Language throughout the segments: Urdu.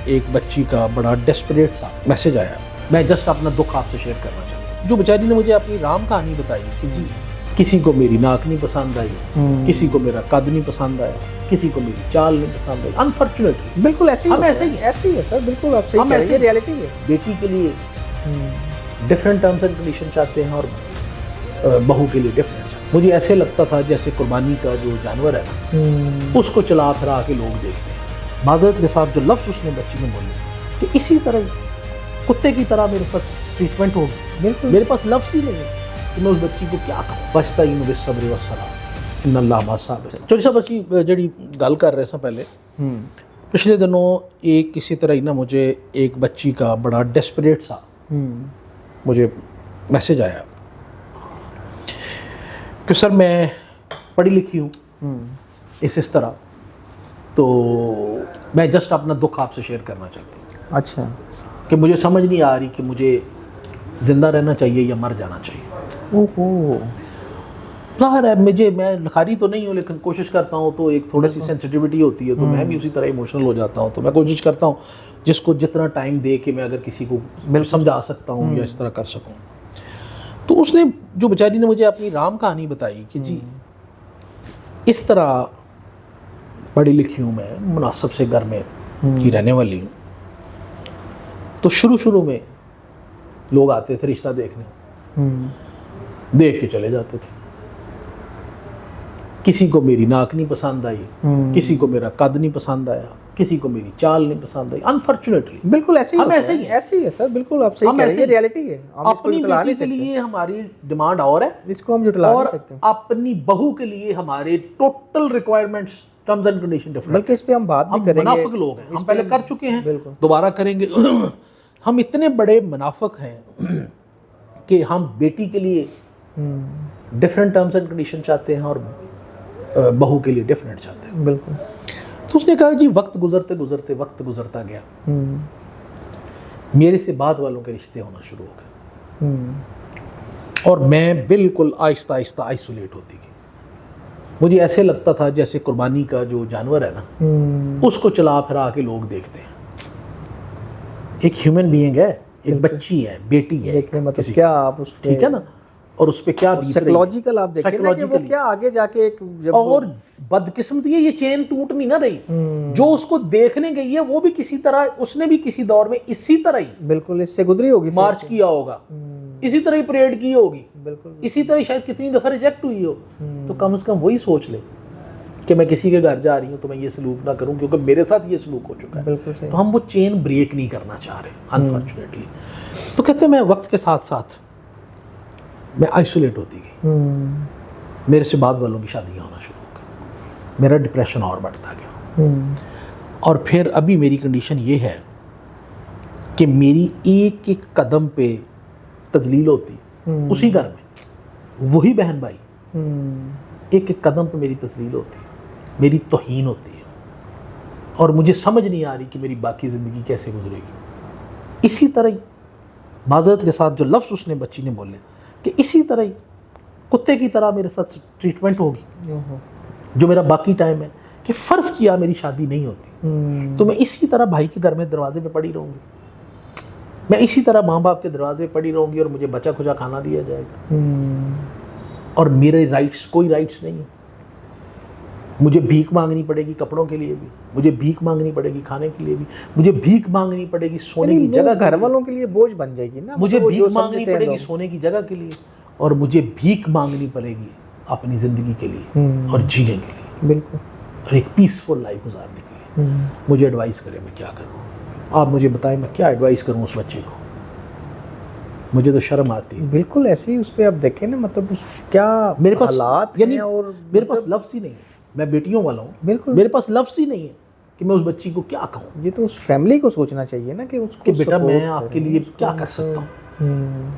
ایک بچی کا بڑا ڈیسپریٹ سا میسج آیا. میں جسٹ اپنا دکھ آپ سے شیئر کرنا چاہتا ہوں. جو بیچاری نے مجھے اپنی رام کہانی بتائی کہ جی کسی کو میری ناک نہیں پسند آئی, کسی کو میرا قد نہیں پسند آیا, کسی کو میری چال نہیں پسند آئی. انفارچونیٹلی بالکل ایسے ہم ایسے ہی ہے سر, بالکل آپ صحیح کہہ رہے ہیں, ریئلٹی ہے. بیٹی کے لیے ڈفرینٹ ٹرمز اینڈ کنڈیشن چاہتے ہیں اور بہو کے لیے ڈفرینٹ. مجھے ایسے لگتا تھا جیسے قربانی کا جو جانور ہے نا اس کو چلا پھرا کے لوگ دیکھتے ہیں. معذرت کے ساتھ جو لفظ اس نے بچی نے بولے کہ اسی طرح کتے کی طرح میرے پاس ٹریٹمنٹ ہوگی. بالکل میرے پاس لفظ ہی نہیں ہے کہ میں اس بچی کو کیا کہوں. بستعین بالصبر والصلاۃ ان اللہ مع الصابرین. چوری صاحب اسی جڑی گل کر رہے سا پہلے, پچھلے دنوں ایک کسی طرح ہی نا مجھے ایک بچی کا بڑا ڈیسپریٹ سا مجھے میسج آیا کہ سر میں پڑھی لکھی ہوں اس طرح, تو میں جسٹ اپنا دکھ آپ سے شیئر کرنا چاہتی ہوں. اچھا, کہ مجھے سمجھ نہیں آ رہی کہ مجھے زندہ رہنا چاہیے یا مر جانا چاہیے. اوہو, ظاہر ہے میں لکھاری تو نہیں ہوں لیکن کوشش کرتا ہوں, تو ایک تھوڑی سی سینسٹیوٹی ہوتی ہے تو میں بھی اسی طرح ایموشنل ہو جاتا ہوں. تو میں کوشش کرتا ہوں جس کو جتنا ٹائم دے کے میں اگر کسی کو سمجھا سکتا ہوں یا اس طرح کر سکوں. تو اس نے جو بیچاری نے مجھے اپنی رام کہانی بتائی کہ جی اس طرح پڑھی لکھی ہوں, میں مناسب سے گھر میں کی رہنے والی ہوں. تو شروع میں لوگ آتے تھے رشتہ دیکھنے, دیکھ کے چلے جاتے تھے. کسی کو میری ناک نہیں پسند آئی, کسی کو میرا قد نہیں پسند آیا, کسی کو میری چال نہیں پسند آئی. انفارچونیٹلی بالکل ایسے ہم ایسے ہی ہے سر, بالکل آپ صحیح کہہ رہے ہیں, ریئلٹی ہے. اپنی بیٹی کے لیے ہماری ڈیمانڈ اور ہے, اس کو ہم جھٹلا نہیں سکتے. اپنی بہو کے لیے ہمارے total requirements terms and condition different. بلکہ اس پہ ہم بات بھی کریں گے. منافق لوگ ہیں, ہم پہلے کر چکے ہیں, دوبارہ کریں گے. ہم اتنے بڑے منافق ہیں کہ ہم بیٹی کے لیے ڈفرینٹ ٹرمز اینڈ کنڈیشن چاہتے ہیں اور بہو کے لیے ڈفرینٹ چاہتے ہیں. بالکل. تو اس نے کہا جی وقت گزرتے وقت گزرتا گیا, میرے سے بعد والوں کے رشتے ہونا شروع ہو گئے اور میں بالکل آہستہ آئسولیٹ ہوتی گئی. مجھے ایسے لگتا تھا جیسے قربانی کا جو جانور ہے نا اس کو چلا پھرا کے لوگ دیکھتے ہیں. ایک ہیومن بینگ ہے, ایک بچی ہے, بیٹی ہے, مطلب کیا آپ اس ٹھیک ہے نا, اور اس پہ کیا سائیکولوجیکل آپ دیکھیں نا کہ وہ کیا آگے جا کے ایک اور بدقسمتی ہے یہ چین ٹوٹ نہیں نہ رہی. جو اس کو دیکھنے گئی ہے وہ بھی کسی طرح, اس نے بھی کسی دور میں اسی طرح ہی بالکل اس سے گزری ہوگی, مارچ کیا ہوگا, اسی طرح ہی پریڈ کی ہوگی, بالکل اسی طرح شاید کتنی دفعہ ریجیکٹ ہوئی ہو. تو کم از کم وہی سوچ لے کہ میں کسی کے گھر جا رہی ہوں تو میں یہ سلوک نہ کروں کیونکہ میرے ساتھ یہ سلوک ہو چکا ہے. بالکل صحیح. تو ہم وہ چین بریک نہیں کرنا چاہ رہے انفارچونیٹلی. تو کہتے ہیں میں وقت کے ساتھ ساتھ میں آئسولیٹ ہوتی گئی. میرے سے بعد والوں کی شادیاں ہونا شروع ہو گئی, میرا ڈپریشن اور بڑھتا گیا. اور پھر ابھی میری کنڈیشن یہ ہے کہ میری ایک ایک قدم پہ تذلیل ہوتی اسی گھر میں, وہی بہن بھائی ایک ایک قدم پہ میری تذلیل ہوتی, میری توہین ہوتی ہے, اور مجھے سمجھ نہیں آ رہی کہ میری باقی زندگی کیسے گزرے گی. اسی طرح ہی معذرت کے ساتھ جو لفظ اس نے بچی نے بولے کہ اسی طرح ہی کتے کی طرح میرے ساتھ ٹریٹمنٹ ہوگی جو میرا باقی ٹائم ہے. کہ فرض کیا میری شادی نہیں ہوتی تو میں اسی طرح بھائی کے گھر میں دروازے پہ پڑی رہوں گی, میں اسی طرح ماں باپ کے دروازے پہ پڑی رہوں گی اور مجھے بچا کھجا کھانا دیا جائے گا, اور میرے رائٹس کوئی رائٹس نہیں ہیں. مجھے بھیک مانگنی پڑے گی کپڑوں کے لیے بھی, مجھے بھیک مانگنی پڑے گی کھانے کے لیے بھی, مجھے بھیک مانگنی پڑے گی سونے کی جگہ, گھر والوں کے لیے بوجھ بن جائے گی نا, مجھے بھیک مانگنی پڑے گی سونے کی جگہ کے لیے, اور مجھے بھیک مانگنی پڑے گی اپنی زندگی کے لیے اور جینے کے لیے, بالکل, اور ایک پیسفل لائف گزارنے کے لیے. مجھے ایڈوائز کریں میں کیا کروں, آپ مجھے بتائیں میں کیا ایڈوائز کروں اس بچے کو. مجھے تو شرم آتی ہے. بالکل ایسے ہی اس پہ آپ دیکھیں نا, مطلب کیا میرے پاس حالات یعنی اور میرے پاس لفظ ہی نہیں ہے. میں بیٹیوں والا ہوں, بالکل میرے پاس لفظ ہی نہیں ہے کہ میں اس بچی کو کیا کہوں. یہ تو اس فیملی کو سوچنا چاہیے نا کہ اس کو کہ بیٹا میں آپ کے لیے کیا کر سکتا ہوں.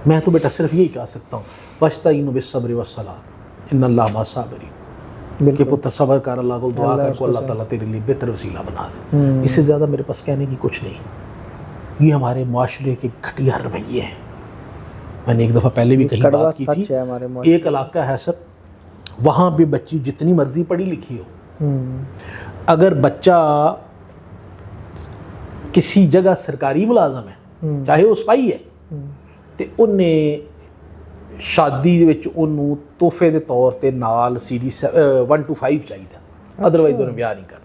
میں تو بیٹا صرف یہی کہہ سکتا ہوں وَاسْتَعِینُوا بِالصَّبْرِ وَالصَّلَاةِ اِنَّ اللَّهَ مَعَ الصَّابِرِينَ, کہ پتر صبر کر, اللہ کو دعا کر کو اللہ تعالیٰ تیرے لیے بہتر وسیلہ بنا دے. اس سے زیادہ میرے پاس کہنے کی کچھ نہیں. یہ ہمارے معاشرے کے گھٹیا رویے ہیں. میں نے ایک دفعہ پہلے بھی کہیں بات کی تھی, ایک علاقہ ہے سر وہاں بھی بچی جتنی مرضی پڑھی لکھی ہو, اگر بچہ ਕਿਸੇ ਜਗ੍ਹਾ ਸਰਕਾਰੀ ਮੁਲਾਜ਼ਮ ਹੈ, ਚਾਹੇ ਉਹ ਸਿਪਾਹੀ ਹੈ, ਤੇ ਉਹਨੇ ਸ਼ਾਦੀ ਦੇ ਵਿੱਚ ਉਹਨੂੰ ਤੋਹਫੇ ਦੇ ਤੌਰ ਤੇ ਨਾਲ CD 1 to 5 ਚਾਹੀਦਾ, ਅਦਰਵਾਈਜ਼ ਉਹਨੇ ਵਿਆਹ ਨਹੀਂ ਕਰਨਾ।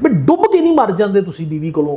ਵੀ ਡੁੱਬ ਕੇ ਨਹੀਂ ਮਰ ਜਾਂਦੇ ਤੁਸੀਂ ਬੀਵੀ ਕੋਲੋਂ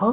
ਹਾਂ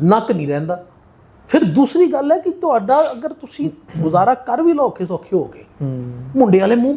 ਨੱਕ ਨਹੀਂ ਰਹਿੰਦਾ। ਫਿਰ ਦੂਸਰੀ ਗੱਲ ਹੈ ਕਿ ਤੁਹਾਡਾ ਅਗਰ ਤੁਸੀਂ ਗੁਜ਼ਾਰਾ ਕਰ ਵੀ ਲਓ ਔਖੇ ਸੌਖੇ ਹੋ ਕੇ, ਮੁੰਡੇ ਵਾਲੇ ਮੂੰਹ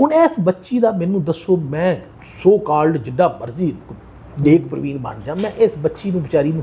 ਹੁਣ ਇਸ ਬੱਚੀ ਦਾ ਮੈਨੂੰ ਦੱਸੋ, ਮੈਂ ਸੋ ਕਾਲਡ ਜਿੱਡਾ ਮਰਜ਼ੀ ਨੇਕ ਪ੍ਰਵੀਨ ਬਣ ਜਾ, ਮੈਂ ਇਸ ਬੱਚੀ ਨੂੰ ਵਿਚਾਰੀ ਨੂੰ